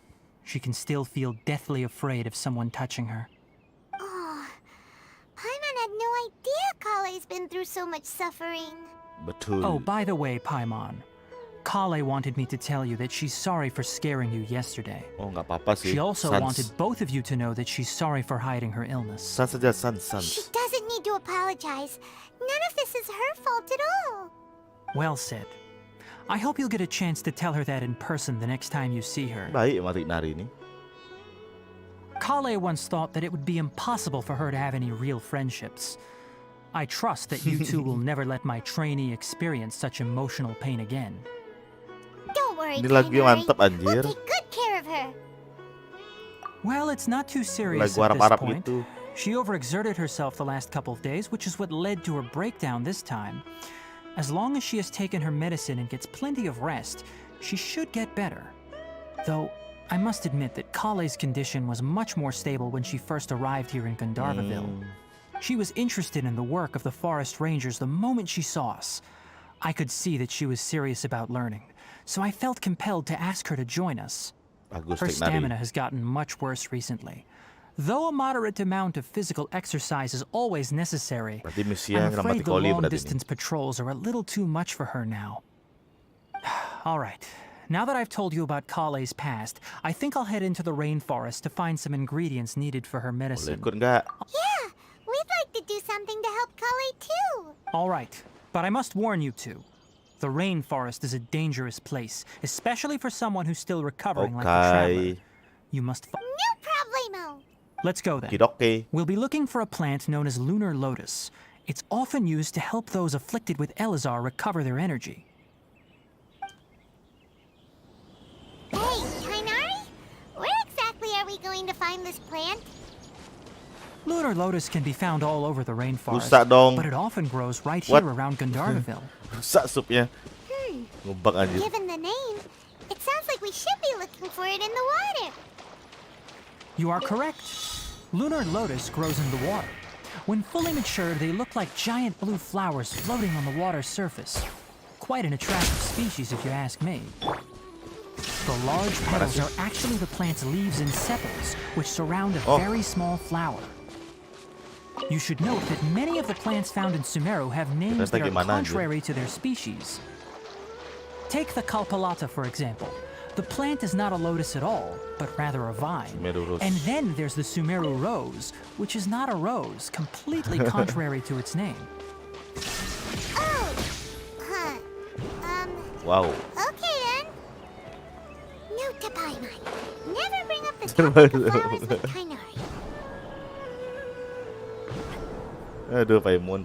she can still feel deathly afraid of someone touching her. Oh, Paimon had no idea Kale's been through so much suffering. Betul. Oh, by the way, Paimon, Kale wanted me to tell you that she's sorry for scaring you yesterday. Oh, nggak apa-apa sih. She also Sans. wanted both of you to know that she's sorry for hiding her illness. Sans saja, sans. She doesn't need to apologize. None of this is her fault at all. Well said. I hope you'll get a chance to tell her that in person the next time you see her. Baik Mari Nari ini. Kale once thought that it would be impossible for her to have any real friendships. I trust that you two will never let my trainee experience such emotional pain again. Don't worry, Ini lagu Kainari. mantap We'll anjir. take good care of her. Well, it's not too serious Lagu at this Arab-Arab point. gitu. She overexerted herself the last couple of days, which is what led to her breakdown this time. As long as she has taken her medicine and gets plenty of rest, she should get better. Though, I must admit that Kale's condition was much more stable when she first arrived here in Gandharvaville. She was interested in the work of the forest rangers the moment she saw us. I could see that she was serious about learning, so I felt compelled to ask her to join us. Bagus Her Tek Nari. stamina has gotten much worse recently. Though a moderate amount of physical exercise is always necessary, Berarti misi I'm yang afraid the gramatikoli berarti ini. long-distance patrols are a little too much for her now. All right. Now that I've told you about Kale's past, I think I'll head into the rainforest to find some ingredients needed for her Boleh medicine. ikut nggak? Yeah, we'd like to do something to help Kale too. All right, but I must warn you two. The rainforest is a dangerous place, especially for someone who's still recovering like the traveler. Oke. You must... No problemo. Let's go then. Oke. We'll be looking for a plant known as lunar lotus. It's often used to help those afflicted with Elazar recover their energy. Hey, Kainari? Where exactly are we going to find this plant? Lunar lotus can be found all over the rainforest, Rusak dong. but it often grows right What? here around Gandharvaville. Rusak supnya. Ngubak anjir. Given the name, it sounds like we should be looking for it in the water. You are correct. Lunar lotus grows in the water. When fully matured, they look like giant blue flowers floating on the water's surface. Quite an attractive species, if you ask me. The large petals are actually the plant's leaves and sepals, which surround a very small flower. You should note that many of the plants found in SUMERU have names that are gimana, anjir? contrary to their species. Take the Kalpalata, for example. The plant is not a lotus at all, but rather a vine. SUMERU rose. And then there's the SUMERU rose, which is not a rose, completely contrary to its name. Oh, huh. Wow. Okay then. Note to Paimon. Never bring up the topic of flowers with Kainari. Aduh, Paimon.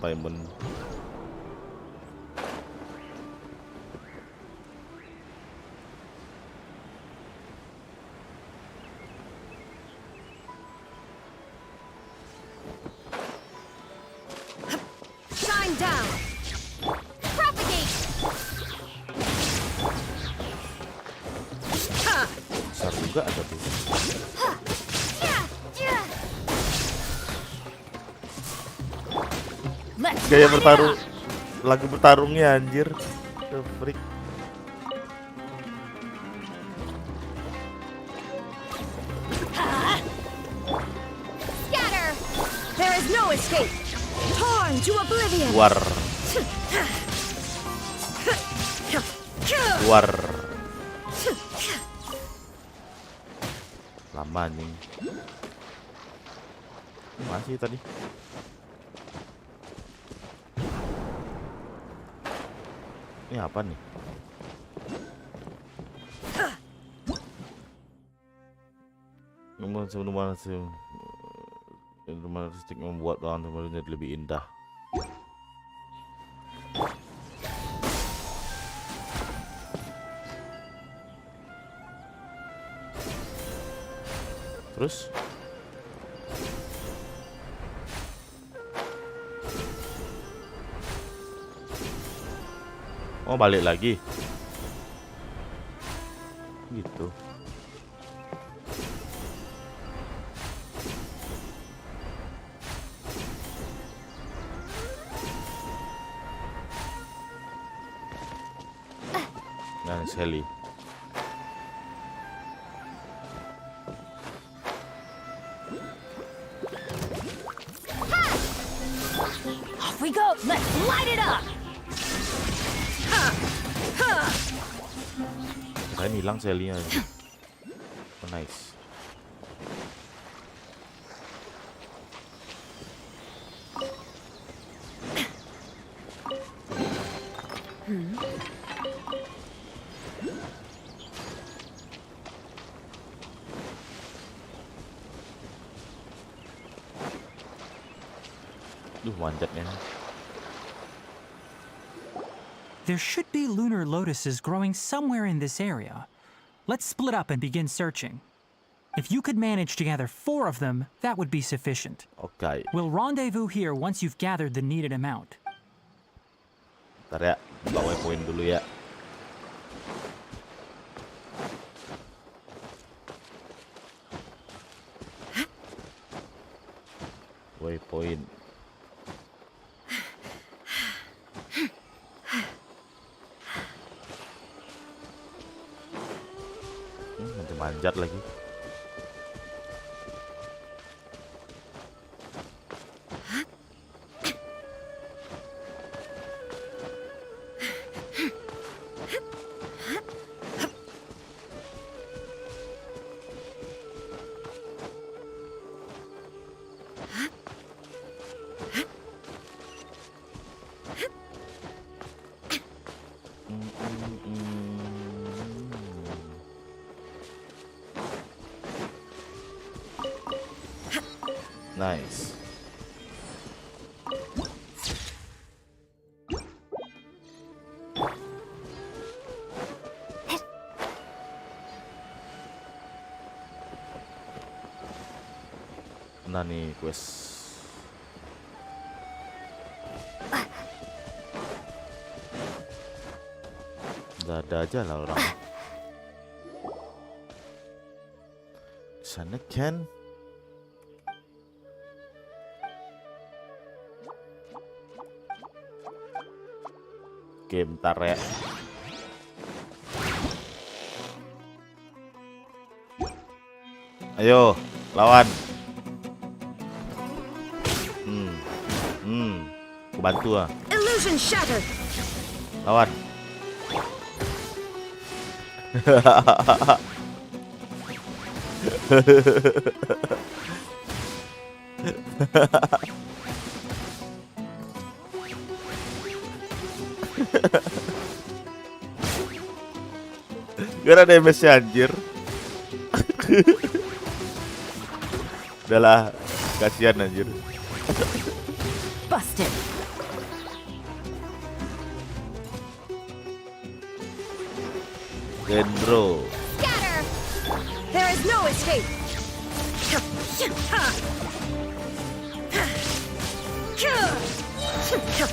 Shine down! Propagate! Besar juga ada tuh. Let's Gaya light it bertarung. up! Lagu bertarungnya anjir. The freak. Scatter! There is no escape! Torn to oblivion! Luar. Luar. Lama nih. Masih tadi. Ini apa nih? Rumah membuat lawan menjadi lebih indah. Terus? Oh, balik lagi. Gitu. Nah, Sally. Off we go! Let's light it up! Saya hilang Sally-nya. Oh, nice. Manjatnya. There should be lunar lotuses growing somewhere in this area. Let's split up and begin searching. If you could manage to gather 4 of them, that would be sufficient. Oke. We'll rendezvous here once you've gathered the needed amount. Ntar ya, bawa poin dulu ya. Waypoint. Nanti manjat lagi. Nice. Nah nih quest. Ada aja lah orang. Sana kan. Oke, bentar ya. Ayo, lawan. Aku bantu ah. Illusion shattered. Lawan. Gak ada damage-nya anjir. Udahlah, kasihan anjir. Busted. Dendro. Scatter! There is no escape.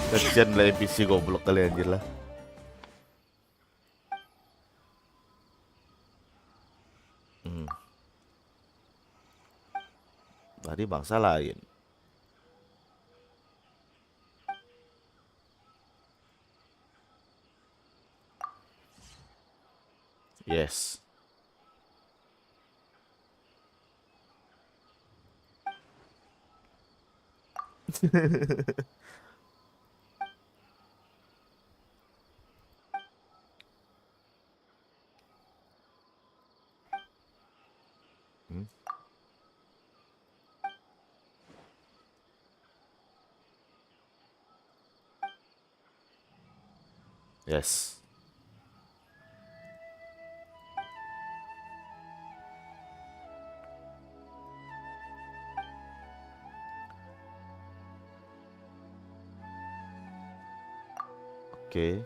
Kasihan lah NPC goblok kali anjir lah. Tadi bangsa lain. Yes. Yes. Oke.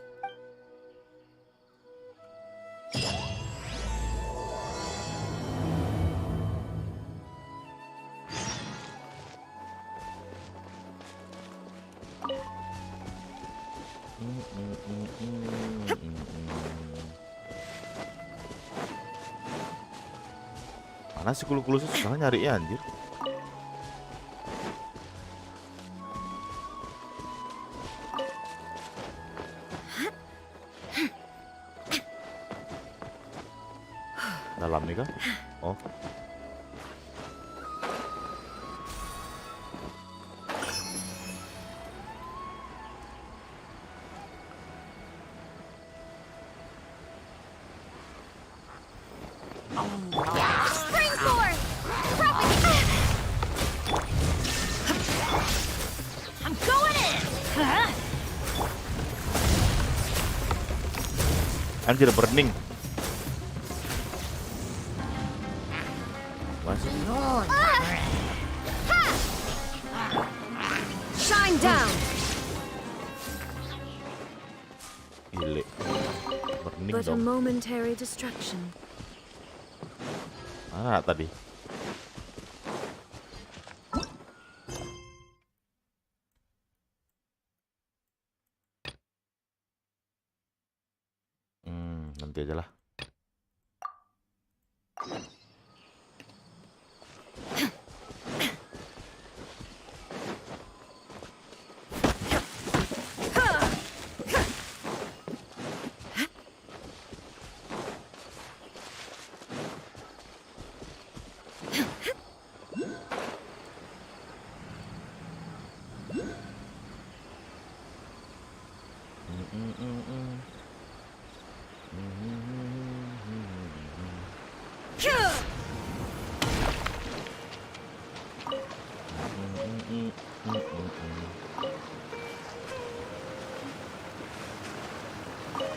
Mana sih kulu-kulu susah nyarinya anjir. Dalam nih kah? Oh. Springboard! I'm going in! Anjir burning. Masih. Shine down! Gile. Burning But a dong. momentary distraction. Mana tadi? Nanti aja lah.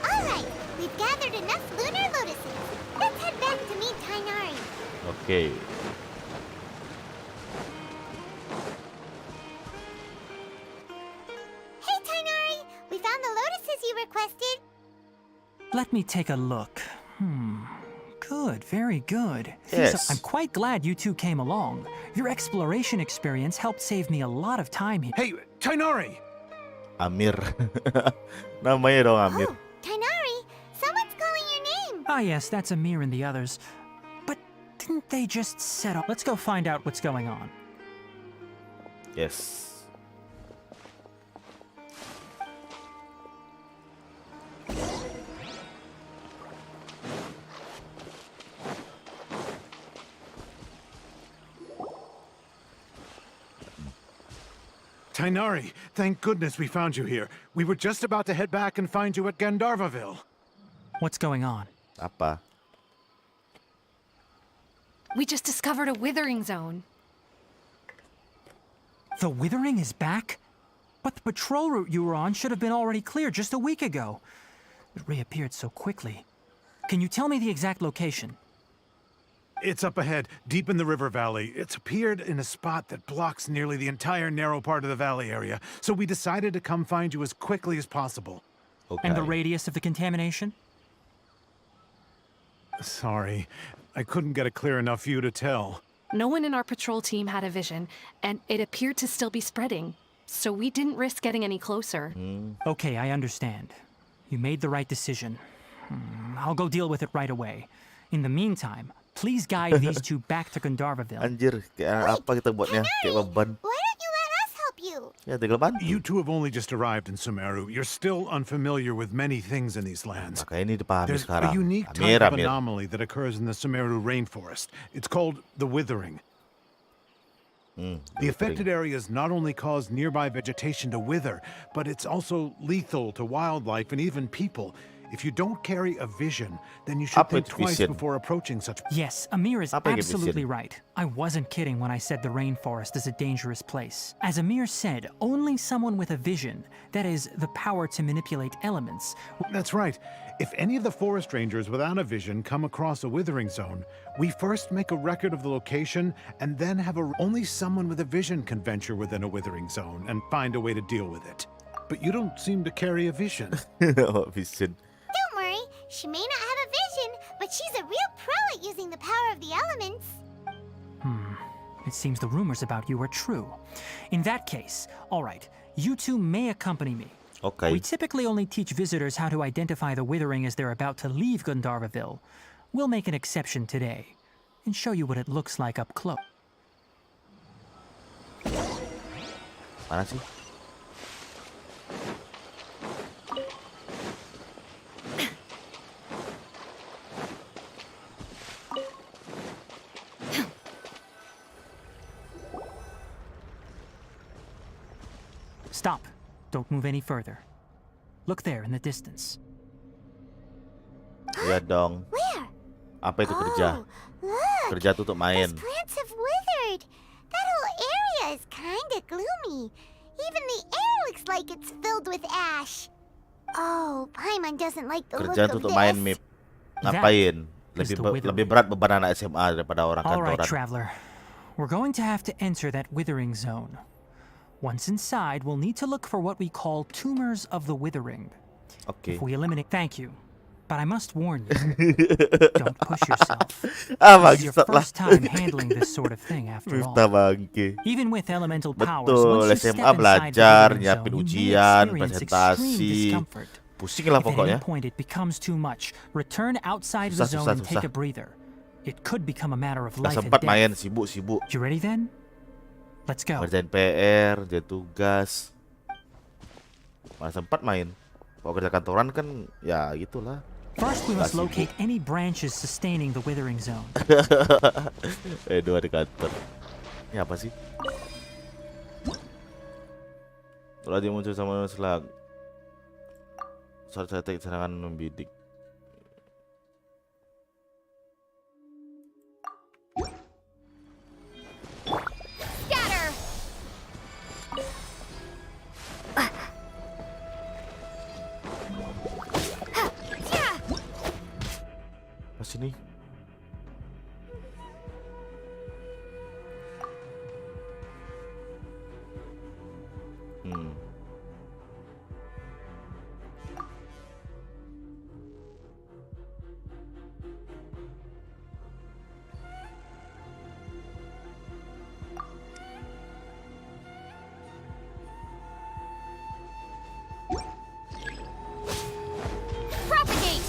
Alright, we've gathered enough lunar lotuses. Let's head back to meet Tainari. Oke. Hey Tainari, we found the lotuses you requested. Let me take a look. Good, very good. Yes. I'm quite glad you two came along. Your exploration experience helped save me a lot of time here. Hey, Tainari! Amir. Namanya dong Amir. Oh, Tainari, someone's calling your name. Ah, yes, that's Amir and the others. But didn't they just set up? Let's go find out what's going on. Yes. Tainari, thank goodness we found you here. We were just about to head back and find you at Gandharvaville. What's going on? Apa? We just discovered a withering zone. The Withering is back? But the patrol route you were on should have been already clear just a week ago. It reappeared so quickly. Can you tell me the exact location? It's up ahead, deep in the river valley. It's appeared in a spot that blocks nearly the entire narrow part of the valley area, so we decided to come find you as quickly as possible. Okay. And the radius of the contamination? Sorry, I couldn't get a clear enough view to tell. No one in our patrol team had a vision, and it appeared to still be spreading. So we didn't risk getting any closer. Okay, I understand. You made the right decision. I'll go deal with it right away. In the meantime, please guide these two back to Gandharvaville. Anjir, kayak apa kita buatnya? Kayak beban. Why don't you let us help you? Ya, tinggal bantu. You two have only just arrived in SUMERU. You're still unfamiliar with many things in these lands. Makanya ini dipahami There's sekarang. a unique Amir, type of Amir. anomaly that occurs in the SUMERU rainforest. It's called the withering. The affected areas not only cause nearby vegetation to wither, but it's also lethal to wildlife and even people. If you don't carry a vision, then you should Apa think itu twice vision? before approaching such. Yes, Amir is Apa yang absolutely vision? right. I wasn't kidding when I said the rainforest is a dangerous place. As Amir said, only someone with a vision, that is, the power to manipulate elements. That's right. If any of the forest rangers without a vision come across a withering zone, we first make a record of the location and then only someone with a vision can venture within a withering zone and find a way to deal with it. But you don't seem to carry a vision. Vision. Don't worry, she may not have a vision, but she's a real pro at using the power of the elements. It seems the rumors about you are true. In that case, all right, you two may accompany me. Oke. We typically only teach visitors how to identify the withering as they're about to leave Gandharvaville. We'll make an exception today and show you what it looks like up close. Mana sih? Stop. Don't move any further. Look there in the distance. Iya dong. Where? Apa itu kerja? Oh, look! Kerja tuh untuk main. Those plants have withered. That whole area is kinda gloomy. Even the air looks like it's filled with ash. Oh, Paimon doesn't like the Kerja look tuh of untuk main, this. Mip. Ngapain? is the withering. Lebih berat beban anak SMA daripada orang All right, kantoran. traveler. We're going to have to enter that withering zone. Once inside, we'll need to look for what we call tumors of the withering. Oke. If we eliminate... Thank you. But I must warn you, don't push yourself. Ah, This is your bangsat lah. first time handling this sort of thing, after all. Miftah bangke. Even with elemental powers, Betul, once you step SMA inside the belajar, withering nyiapin zone, you may ujian, experience presentasi. extreme discomfort. Pusing lah If at any pokoknya. point it becomes too much, return outside the Susah, zone and take susah. a breather. It could become a matter of Gak life and sempat main, death. sibuk. You ready then? Let's go. Ngerjain PR, ngerjain tugas. Mana sempat main. Kalau kerja kantoran kan ya gitulah. First, we must Kasih. locate any branches sustaining the withering zone. Dua di kantor. Ini apa sih? Kalau dia muncul sama selang. Saat saya serangan membidik. Scatter! Apa sini? Propagate!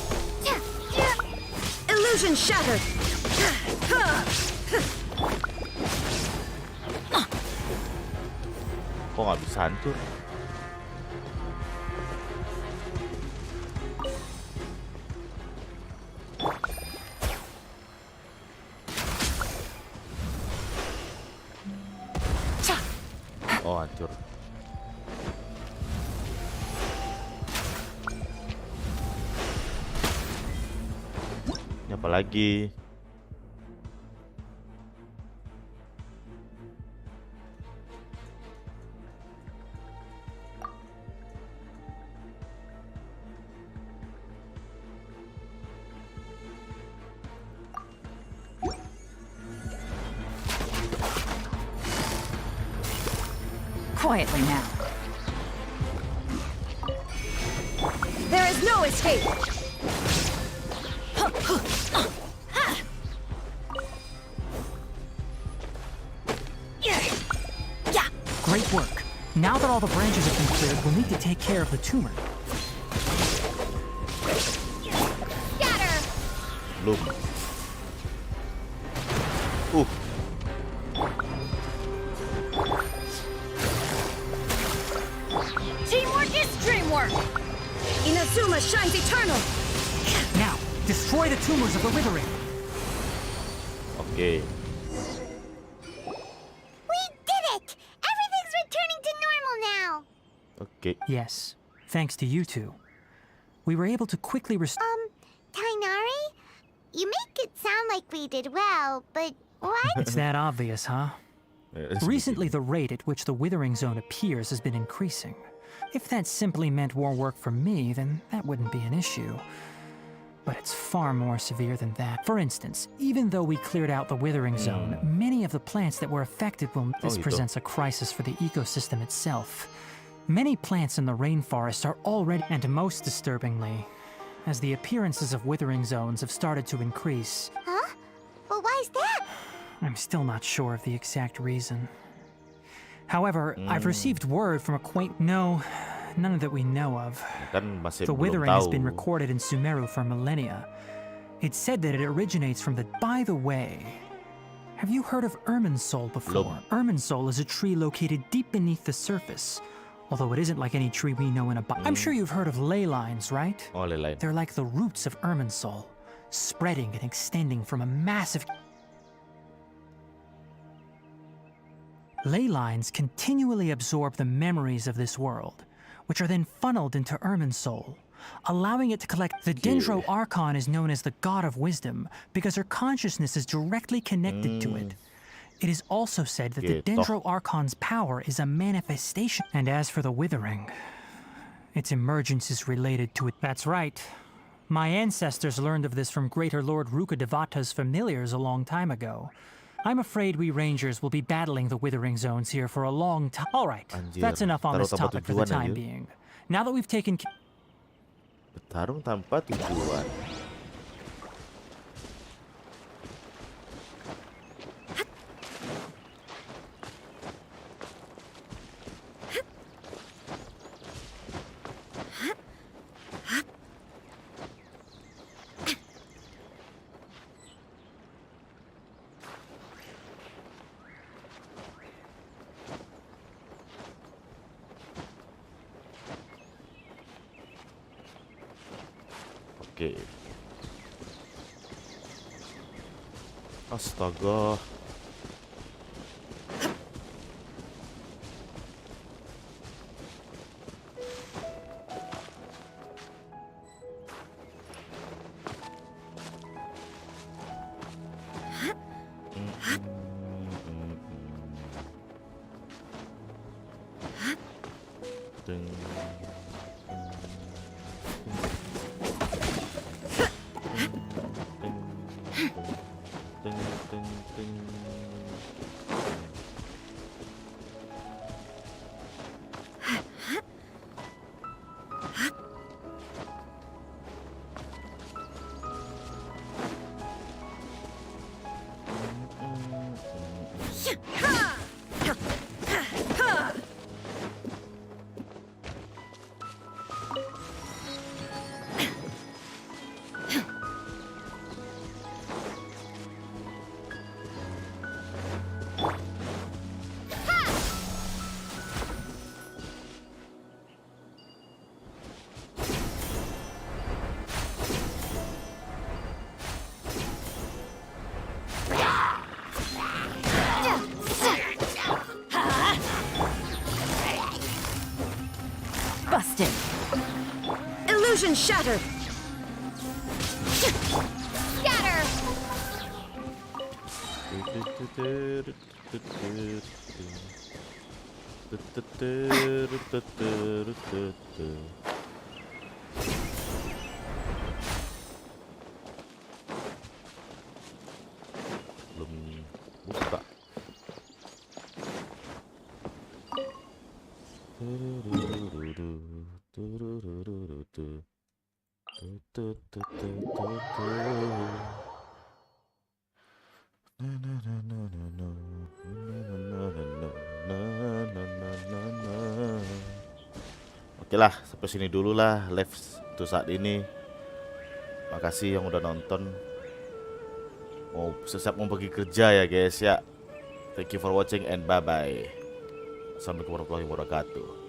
Illusion shattered! Kok nggak bisa hancur? Oh, hancur. Ini apa lagi? Quietly now. There is no escape! Great work. Now that all the branches have been cleared, we'll need to take care of the tumor. Scatter! Belum. Teamwork is dreamwork! Inazuma shines eternal! Now, destroy the tumors of the withering. Oke. We did it! Everything's returning to normal now. Oke. Yes, thanks to you two. We were able to quickly restore. Tainari? You make it sound like we did well, but what? It's that obvious, huh? Recently, the rate at which the withering zone appears has been increasing. If that simply meant more work for me, then that wouldn't be an issue. But it's far more severe than that. For instance, even though we cleared out the withering zone, many of the plants that were affected will... This presents a crisis for the ecosystem itself. Many plants in the rainforest are already... And most disturbingly, as the appearances of withering zones have started to increase... Huh? But why is that? I'm still not sure of the exact reason. However, I've received word from No, none that we know of. Kan masih The belum withering has tahu. been recorded in SUMERU for millennia. It's said that it originates from the... By the way, have you heard of Irminsul before? Belum. Irminsul is a tree located deep beneath the surface. Although it isn't like any tree we know in a... I'm sure you've heard of ley lines, right? Oh, lain. They're like the roots of Irminsul, spreading and extending from a massive... Ley lines continually absorb the memories of this world, which are then funneled into Irminsul, allowing it to collect. The Dendro Archon is known as the God of Wisdom because her consciousness is directly connected to it. It is also said that the Gitu. Dendro Archon's power is a manifestation. And as for the Withering, its emergence is related to it. That's right. My ancestors learned of this from Greater Lord Rukadevata's familiars a long time ago. I'm afraid we Rangers will be battling the Withering Zones here for a long time. Alright, Anjir, that's enough on taruh this tanpa topic for the tujuan, time anjir. being. Now that we've taken... Bertarung tanpa tujuan. Oke. Astaga. Ding. Busted. Illusion shattered. Scatter! Belum buka. Oke lah, sampai sini dulu lah live untuk saat ini. Makasih yang udah nonton. Mau siap mau pergi kerja ya guys ya. Thank you for watching and bye bye. Assalamualaikum warahmatullahi wabarakatuh.